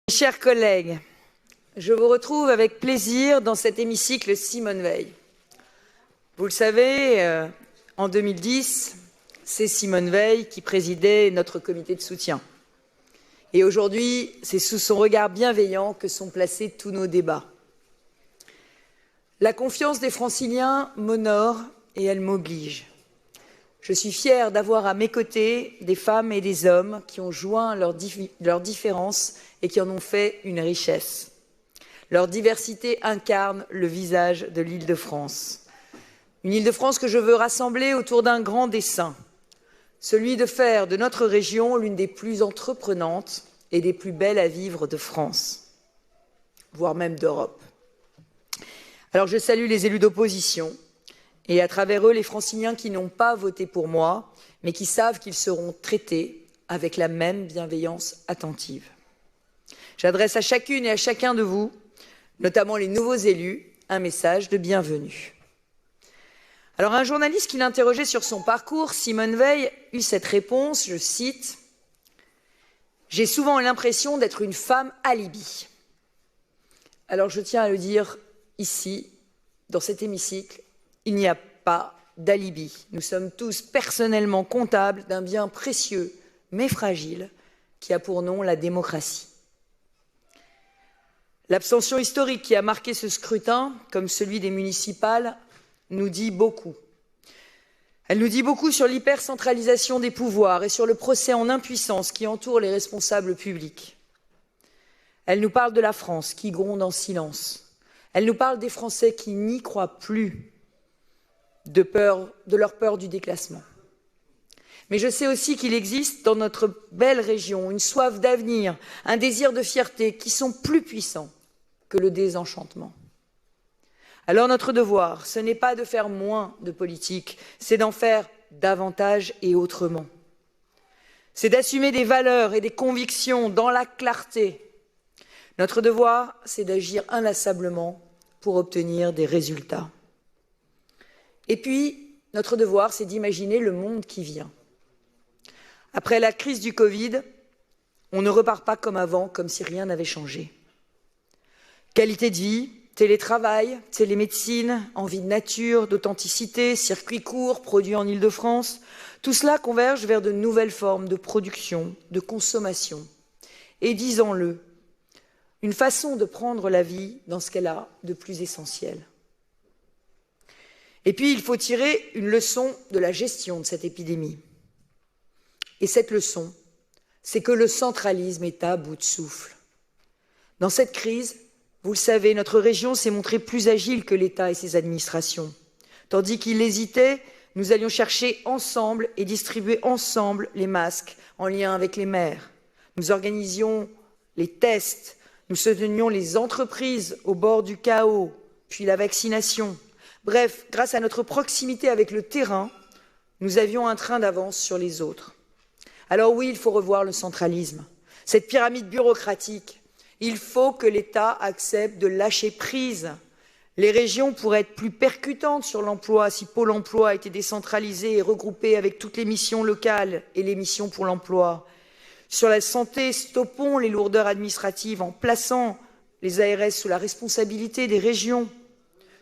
Chers collègues, je vous retrouve avec plaisir dans cet hémicycle Simone Veil. Vous le savez, en 2010, c'est Simone Veil qui présidait notre comité de soutien. Et aujourd'hui, c'est sous son regard bienveillant que sont placés tous nos débats. La confiance des Franciliens m'honore et elle m'oblige. Je suis fière d'avoir à mes côtés des femmes et des hommes qui ont joint leurs différences et qui en ont fait une richesse. Leur diversité incarne le visage de l'Île-de-France. Une Île-de-France que je veux rassembler autour d'un grand dessein, celui de faire de notre région l'une des plus entreprenantes et des plus belles à vivre de France, voire même d'Europe. Alors je salue les élus d'opposition, et à travers eux, les Franciliens qui n'ont pas voté pour moi, mais qui savent qu'ils seront traités avec la même bienveillance attentive. J'adresse à chacune et à chacun de vous, notamment les nouveaux élus, un message de bienvenue. Alors un journaliste qui l'interrogeait sur son parcours, Simone Veil, eut cette réponse, je cite, « J'ai souvent l'impression d'être une femme alibi. » Alors je tiens à le dire ici, dans cet hémicycle, il n'y a pas d'alibi. Nous sommes tous personnellement comptables d'un bien précieux, mais fragile, qui a pour nom la démocratie. L'abstention historique qui a marqué ce scrutin, comme celui des municipales, nous dit beaucoup. Elle nous dit beaucoup sur l'hypercentralisation des pouvoirs et sur le procès en impuissance qui entoure les responsables publics. Elle nous parle de la France qui gronde en silence. Elle nous parle des Français qui n'y croient plus, de leur peur du déclassement. Mais je sais aussi qu'il existe dans notre belle région une soif d'avenir, un désir de fierté qui sont plus puissants que le désenchantement. Alors notre devoir, ce n'est pas de faire moins de politique, c'est d'en faire davantage et autrement. C'est d'assumer des valeurs et des convictions dans la clarté. Notre devoir, c'est d'agir inlassablement pour obtenir des résultats. Et puis, notre devoir, c'est d'imaginer le monde qui vient. Après la crise du Covid, on ne repart pas comme avant, comme si rien n'avait changé. Qualité de vie, télétravail, télémédecine, envie de nature, d'authenticité, circuits courts, produits en Île-de-France, tout cela converge vers de nouvelles formes de production, de consommation. Et disons-le, une façon de prendre la vie dans ce qu'elle a de plus essentiel. Et puis, il faut tirer une leçon de la gestion de cette épidémie. Et cette leçon, c'est que le centralisme est à bout de souffle. Dans cette crise, vous le savez, notre région s'est montrée plus agile que l'État et ses administrations. Tandis qu'il hésitait, nous allions chercher ensemble et distribuer ensemble les masques en lien avec les maires. Nous organisions les tests, nous soutenions les entreprises au bord du chaos, puis la vaccination. Bref, grâce à notre proximité avec le terrain, nous avions un train d'avance sur les autres. Alors oui, il faut revoir le centralisme. Cette pyramide bureaucratique, il faut que l'État accepte de lâcher prise. Les régions pourraient être plus percutantes sur l'emploi si Pôle emploi était décentralisé et regroupé avec toutes les missions locales et les missions pour l'emploi. Sur la santé, stoppons les lourdeurs administratives en plaçant les ARS sous la responsabilité des régions.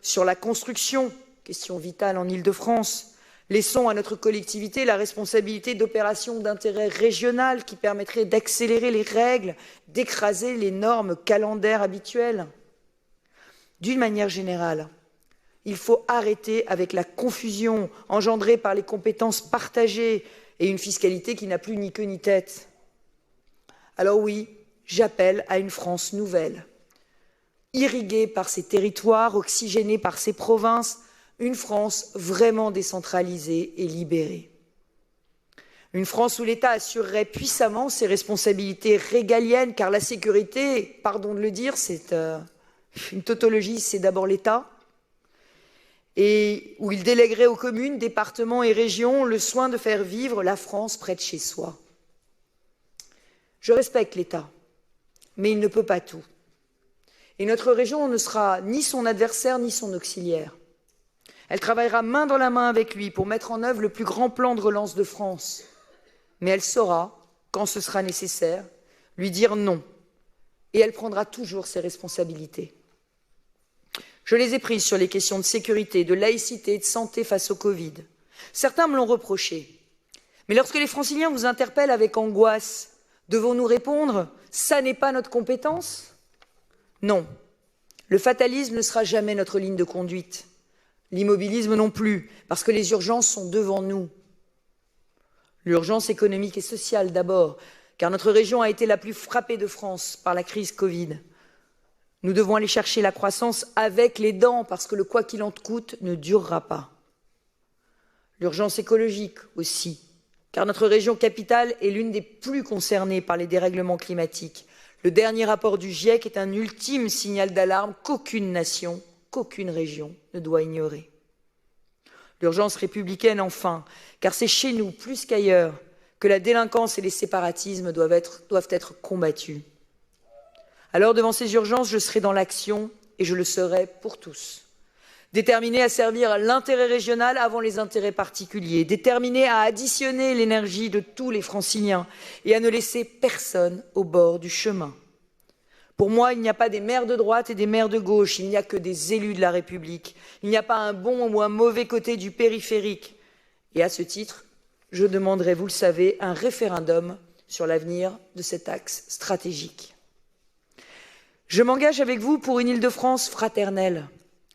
Sur la construction, question vitale en Île-de-France, laissons à notre collectivité la responsabilité d'opérations d'intérêt régional qui permettraient d'accélérer les règles, d'écraser les normes calendaires habituelles. D'une manière générale, il faut arrêter avec la confusion engendrée par les compétences partagées et une fiscalité qui n'a plus ni queue ni tête. Alors oui, j'appelle à une France nouvelle. Irriguée par ses territoires, oxygénée par ses provinces, une France vraiment décentralisée et libérée. Une France où l'État assurerait puissamment ses responsabilités régaliennes, car la sécurité, pardon de le dire, c'est une tautologie, c'est d'abord l'État, et où il déléguerait aux communes, départements et régions le soin de faire vivre la France près de chez soi. Je respecte l'État, mais il ne peut pas tout. Et notre région ne sera ni son adversaire ni son auxiliaire. Elle travaillera main dans la main avec lui pour mettre en œuvre le plus grand plan de relance de France. Mais elle saura, quand ce sera nécessaire, lui dire non et elle prendra toujours ses responsabilités. Je les ai prises sur les questions de sécurité, de laïcité et de santé face au Covid. Certains me l'ont reproché. Mais lorsque les Franciliens vous interpellent avec angoisse, devons-nous répondre « ça n'est pas notre compétence » ? Non. Le fatalisme ne sera jamais notre ligne de conduite. L'immobilisme non plus, parce que les urgences sont devant nous. L'urgence économique et sociale d'abord, car notre région a été la plus frappée de France par la crise Covid. Nous devons aller chercher la croissance avec les dents, parce que le quoi qu'il en coûte ne durera pas. L'urgence écologique aussi, car notre région capitale est l'une des plus concernées par les dérèglements climatiques. Le dernier rapport du GIEC est un ultime signal d'alarme qu'aucune nation, qu'aucune région ne doit ignorer. L'urgence républicaine enfin, car c'est chez nous, plus qu'ailleurs, que la délinquance et les séparatismes doivent être combattus. Alors, devant ces urgences, je serai dans l'action et je le serai pour tous. Déterminé à servir l'intérêt régional avant les intérêts particuliers, déterminé à additionner l'énergie de tous les Franciliens et à ne laisser personne au bord du chemin. Pour moi, il n'y a pas des maires de droite et des maires de gauche, il n'y a que des élus de la République. Il n'y a pas un bon ou un mauvais côté du périphérique. Et à ce titre, je demanderai, vous le savez, un référendum sur l'avenir de cet axe stratégique. Je m'engage avec vous pour une Île-de-France fraternelle,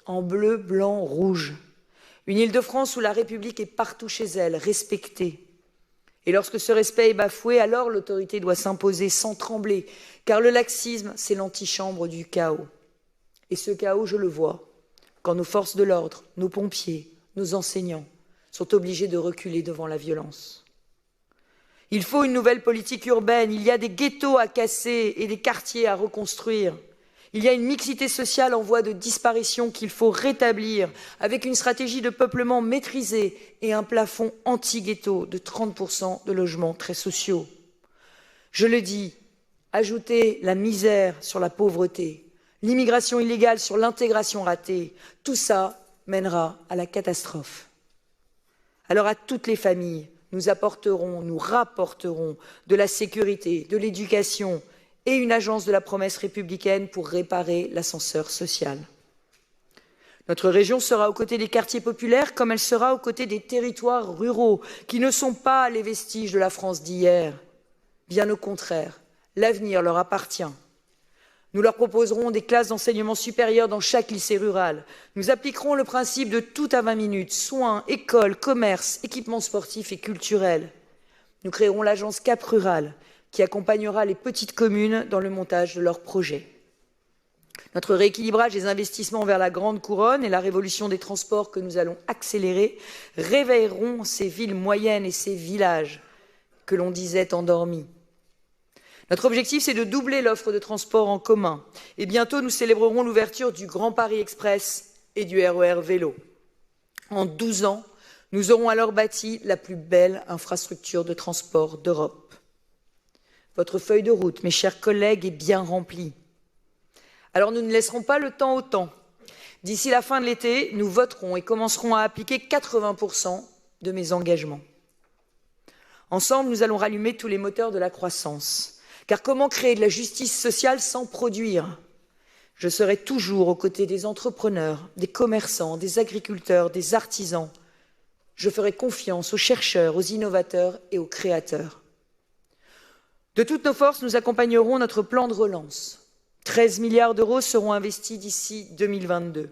en bleu, blanc, rouge. Une Île-de-France où la République est partout chez elle, respectée. Et lorsque ce respect est bafoué, alors l'autorité doit s'imposer sans trembler, car le laxisme, c'est l'antichambre du chaos. Et ce chaos, je le vois, quand nos forces de l'ordre, nos pompiers, nos enseignants sont obligés de reculer devant la violence. Il faut une nouvelle politique urbaine, il y a des ghettos à casser et des quartiers à reconstruire. Il y a une mixité sociale en voie de disparition qu'il faut rétablir avec une stratégie de peuplement maîtrisée et un plafond anti-ghetto de 30% de logements très sociaux. Je le dis, ajouter la misère sur la pauvreté, l'immigration illégale sur l'intégration ratée, tout ça mènera à la catastrophe. Alors à toutes les familles, nous rapporterons de la sécurité, de l'éducation, et une agence de la promesse républicaine pour réparer l'ascenseur social. Notre région sera aux côtés des quartiers populaires comme elle sera aux côtés des territoires ruraux qui ne sont pas les vestiges de la France d'hier. Bien au contraire, l'avenir leur appartient. Nous leur proposerons des classes d'enseignement supérieur dans chaque lycée rural. Nous appliquerons le principe de tout à 20 minutes, soins, écoles, commerce, équipements sportifs et culturels. Nous créerons l'agence Cap Rural, qui accompagnera les petites communes dans le montage de leurs projets. Notre rééquilibrage des investissements vers la grande couronne et la révolution des transports que nous allons accélérer réveilleront ces villes moyennes et ces villages que l'on disait endormis. Notre objectif, c'est de doubler l'offre de transport en commun. Et bientôt, nous célébrerons l'ouverture du Grand Paris Express et du RER Vélo. En 12 ans, nous aurons alors bâti la plus belle infrastructure de transport d'Europe. Votre feuille de route, mes chers collègues, est bien remplie. Alors nous ne laisserons pas le temps au temps. D'ici la fin de l'été, nous voterons et commencerons à appliquer 80% de mes engagements. Ensemble, nous allons rallumer tous les moteurs de la croissance. Car comment créer de la justice sociale sans produire ? Je serai toujours aux côtés des entrepreneurs, des commerçants, des agriculteurs, des artisans. Je ferai confiance aux chercheurs, aux innovateurs et aux créateurs. De toutes nos forces, nous accompagnerons notre plan de relance. 13 milliards d'euros seront investis d'ici 2022.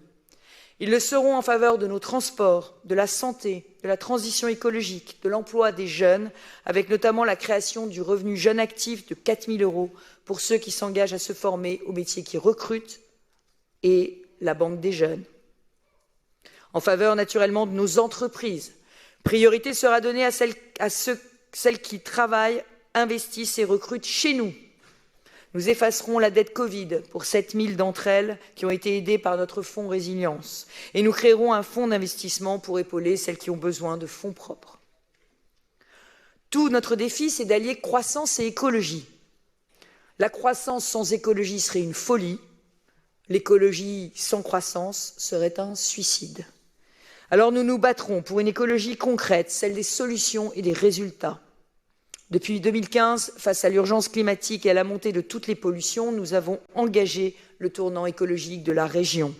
Ils le seront en faveur de nos transports, de la santé, de la transition écologique, de l'emploi des jeunes, avec notamment la création du revenu jeune actif de 4 000 € pour ceux qui s'engagent à se former aux métiers qui recrutent et la banque des jeunes. En faveur naturellement de nos entreprises, priorité sera donnée à celles qui travaillent, investissent et recrutent chez nous. Nous effacerons la dette Covid pour 7 000 d'entre elles qui ont été aidées par notre fonds résilience. Et nous créerons un fonds d'investissement pour épauler celles qui ont besoin de fonds propres. Tout notre défi, c'est d'allier croissance et écologie. La croissance sans écologie serait une folie. L'écologie sans croissance serait un suicide. Alors nous nous battrons pour une écologie concrète, celle des solutions et des résultats. Depuis 2015, face à l'urgence climatique et à la montée de toutes les pollutions, nous avons engagé le tournant écologique de la région.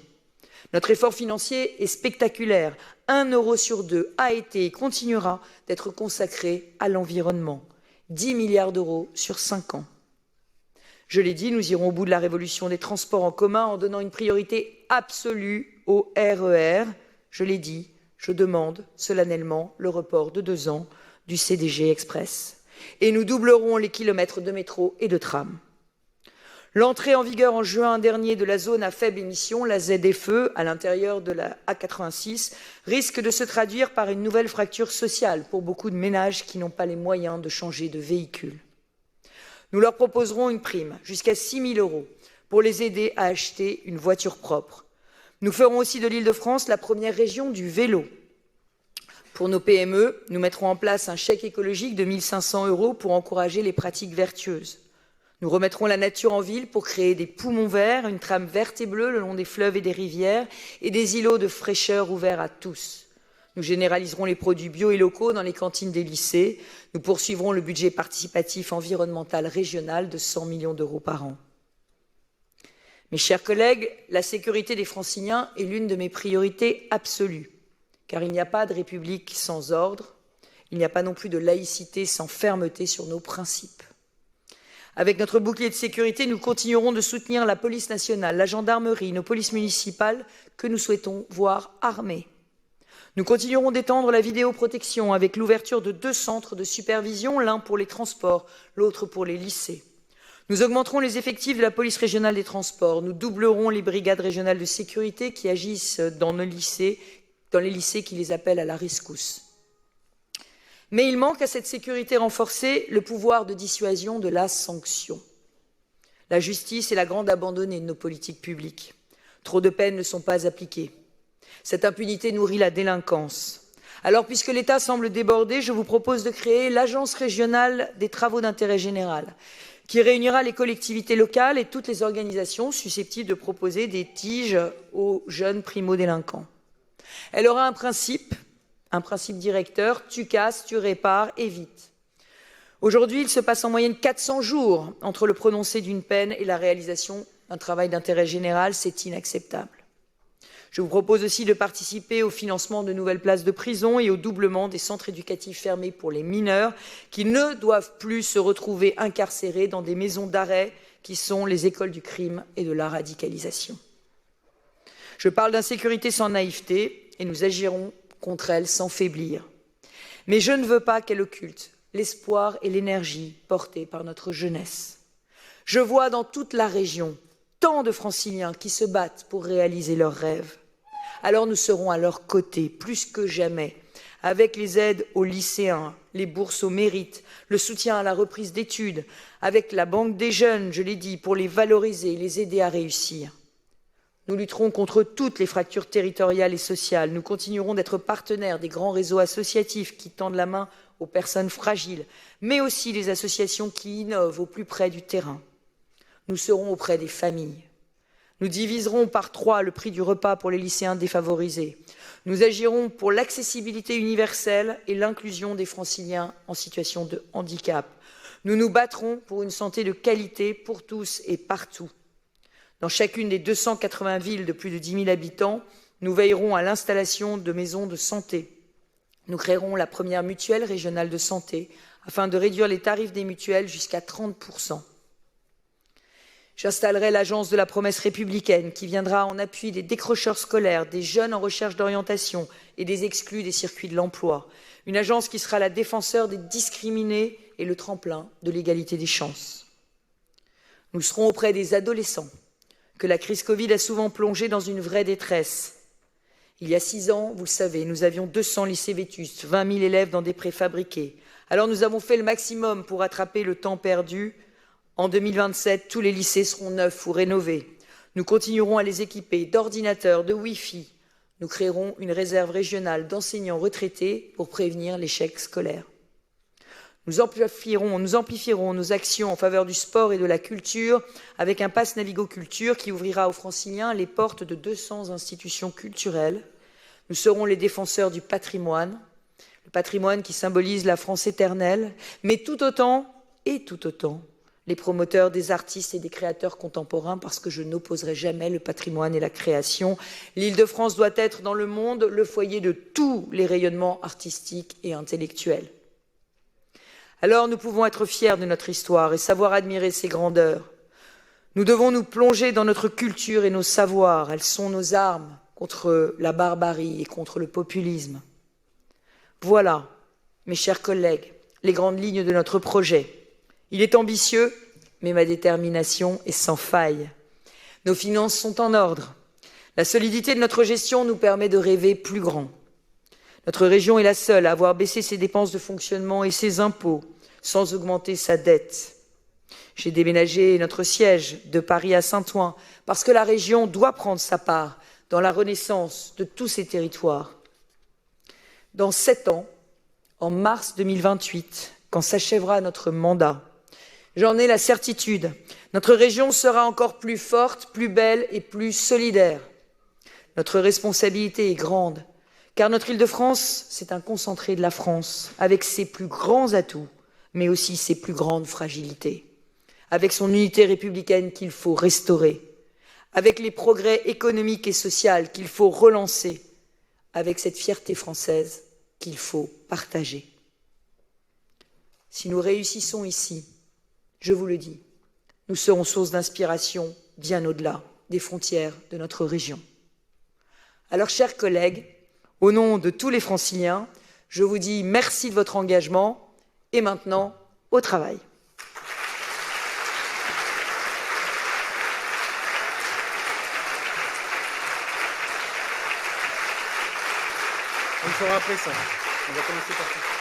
Notre effort financier est spectaculaire. 1 euro sur 2 a été et continuera d'être consacré à l'environnement. 10 milliards d'euros sur 5 ans. Je l'ai dit, nous irons au bout de la révolution des transports en commun en donnant une priorité absolue au RER. Je l'ai dit, je demande solennellement le report de 2 ans du CDG Express. Et nous doublerons les kilomètres de métro et de tram. L'entrée en vigueur en juin dernier de la zone à faible émission, la ZFE, à l'intérieur de la A86, risque de se traduire par une nouvelle fracture sociale pour beaucoup de ménages qui n'ont pas les moyens de changer de véhicule. Nous leur proposerons une prime, jusqu'à 6 000 €, pour les aider à acheter une voiture propre. Nous ferons aussi de l'Île-de-France la première région du vélo. Pour nos PME, nous mettrons en place un chèque écologique de 1 500 € pour encourager les pratiques vertueuses. Nous remettrons la nature en ville pour créer des poumons verts, une trame verte et bleue le long des fleuves et des rivières et des îlots de fraîcheur ouverts à tous. Nous généraliserons les produits bio et locaux dans les cantines des lycées. Nous poursuivrons le budget participatif environnemental régional de 100 millions d'euros par an. Mes chers collègues, la sécurité des Franciliens est l'une de mes priorités absolues, car il n'y a pas de république sans ordre, il n'y a pas non plus de laïcité sans fermeté sur nos principes. Avec notre bouclier de sécurité, nous continuerons de soutenir la police nationale, la gendarmerie, nos polices municipales que nous souhaitons voir armées. Nous continuerons d'étendre la vidéoprotection avec l'ouverture de 2 centres de supervision, l'un pour les transports, l'autre pour les lycées. Nous augmenterons les effectifs de la police régionale des transports. Nous doublerons les brigades régionales de sécurité qui agissent dans les lycées qui les appellent à la rescousse. Mais il manque à cette sécurité renforcée le pouvoir de dissuasion de la sanction. La justice est la grande abandonnée de nos politiques publiques. Trop de peines ne sont pas appliquées. Cette impunité nourrit la délinquance. Alors, puisque l'État semble débordé, je vous propose de créer l'Agence régionale des travaux d'intérêt général, qui réunira les collectivités locales et toutes les organisations susceptibles de proposer des tiges aux jeunes primo-délinquants. Elle aura un principe directeur, tu casses, tu répares et vite. Aujourd'hui, il se passe en moyenne 400 jours entre le prononcé d'une peine et la réalisation d'un travail d'intérêt général, c'est inacceptable. Je vous propose aussi de participer au financement de nouvelles places de prison et au doublement des centres éducatifs fermés pour les mineurs qui ne doivent plus se retrouver incarcérés dans des maisons d'arrêt qui sont les écoles du crime et de la radicalisation. Je parle d'insécurité sans naïveté et nous agirons contre elle sans faiblir. Mais je ne veux pas qu'elle occulte l'espoir et l'énergie portés par notre jeunesse. Je vois dans toute la région tant de Franciliens qui se battent pour réaliser leurs rêves. Alors nous serons à leur côté, plus que jamais, avec les aides aux lycéens, les bourses au mérite, le soutien à la reprise d'études, avec la Banque des jeunes, je l'ai dit, pour les valoriser, les aider à réussir. Nous lutterons contre toutes les fractures territoriales et sociales. Nous continuerons d'être partenaires des grands réseaux associatifs qui tendent la main aux personnes fragiles, mais aussi les associations qui innovent au plus près du terrain. Nous serons auprès des familles. Nous diviserons par 3 le prix du repas pour les lycéens défavorisés. Nous agirons pour l'accessibilité universelle et l'inclusion des Franciliens en situation de handicap. Nous nous battrons pour une santé de qualité pour tous et partout. Dans chacune des 280 villes de plus de 10 000 habitants, nous veillerons à l'installation de maisons de santé. Nous créerons la première mutuelle régionale de santé afin de réduire les tarifs des mutuelles jusqu'à 30 %. J'installerai l'agence de la promesse républicaine qui viendra en appui des décrocheurs scolaires, des jeunes en recherche d'orientation et des exclus des circuits de l'emploi. Une agence qui sera la défenseur des discriminés et le tremplin de l'égalité des chances. Nous serons auprès des adolescents que la crise Covid a souvent plongé dans une vraie détresse. Il y a 6 ans, vous le savez, nous avions 200 lycées vétustes, 20 000 élèves dans des préfabriqués. Alors nous avons fait le maximum pour rattraper le temps perdu. En 2027, tous les lycées seront neufs ou rénovés. Nous continuerons à les équiper d'ordinateurs, de Wi-Fi. Nous créerons une réserve régionale d'enseignants retraités pour prévenir l'échec scolaire. Nous amplifierons nos actions en faveur du sport et de la culture avec un pass Navigo-Culture qui ouvrira aux Franciliens les portes de 200 institutions culturelles. Nous serons les défenseurs du patrimoine. le patrimoine qui symbolise la France éternelle, mais tout autant, les promoteurs des artistes et des créateurs contemporains, parce que je n'opposerai jamais le patrimoine et la création. L'Île-de-France doit être dans le monde le foyer de tous les rayonnements artistiques et intellectuels. Alors nous pouvons être fiers de notre histoire et savoir admirer ses grandeurs. Nous devons nous plonger dans notre culture et nos savoirs. Elles sont nos armes contre la barbarie et contre le populisme. Voilà, mes chers collègues, les grandes lignes de notre projet. Il est ambitieux, mais ma détermination est sans faille. Nos finances sont en ordre. La solidité de notre gestion nous permet de rêver plus grand. Notre région est la seule à avoir baissé ses dépenses de fonctionnement et ses impôts sans augmenter sa dette. J'ai déménagé notre siège de Paris à Saint-Ouen parce que la région doit prendre sa part dans la renaissance de tous ces territoires. Dans 7 ans, en mars 2028, quand s'achèvera notre mandat, j'en ai la certitude, notre région sera encore plus forte, plus belle et plus solidaire. Notre responsabilité est grande, car notre Île-de-France, c'est un concentré de la France, avec ses plus grands atouts, mais aussi ses plus grandes fragilités, avec son unité républicaine qu'il faut restaurer, avec les progrès économiques et sociaux qu'il faut relancer, avec cette fierté française qu'il faut partager. Si nous réussissons ici, je vous le dis, nous serons source d'inspiration bien au-delà des frontières de notre région. Alors, chers collègues, au nom de tous les Franciliens, je vous dis merci de votre engagement et maintenant, au travail. On le fera après ça. On va commencer par ça.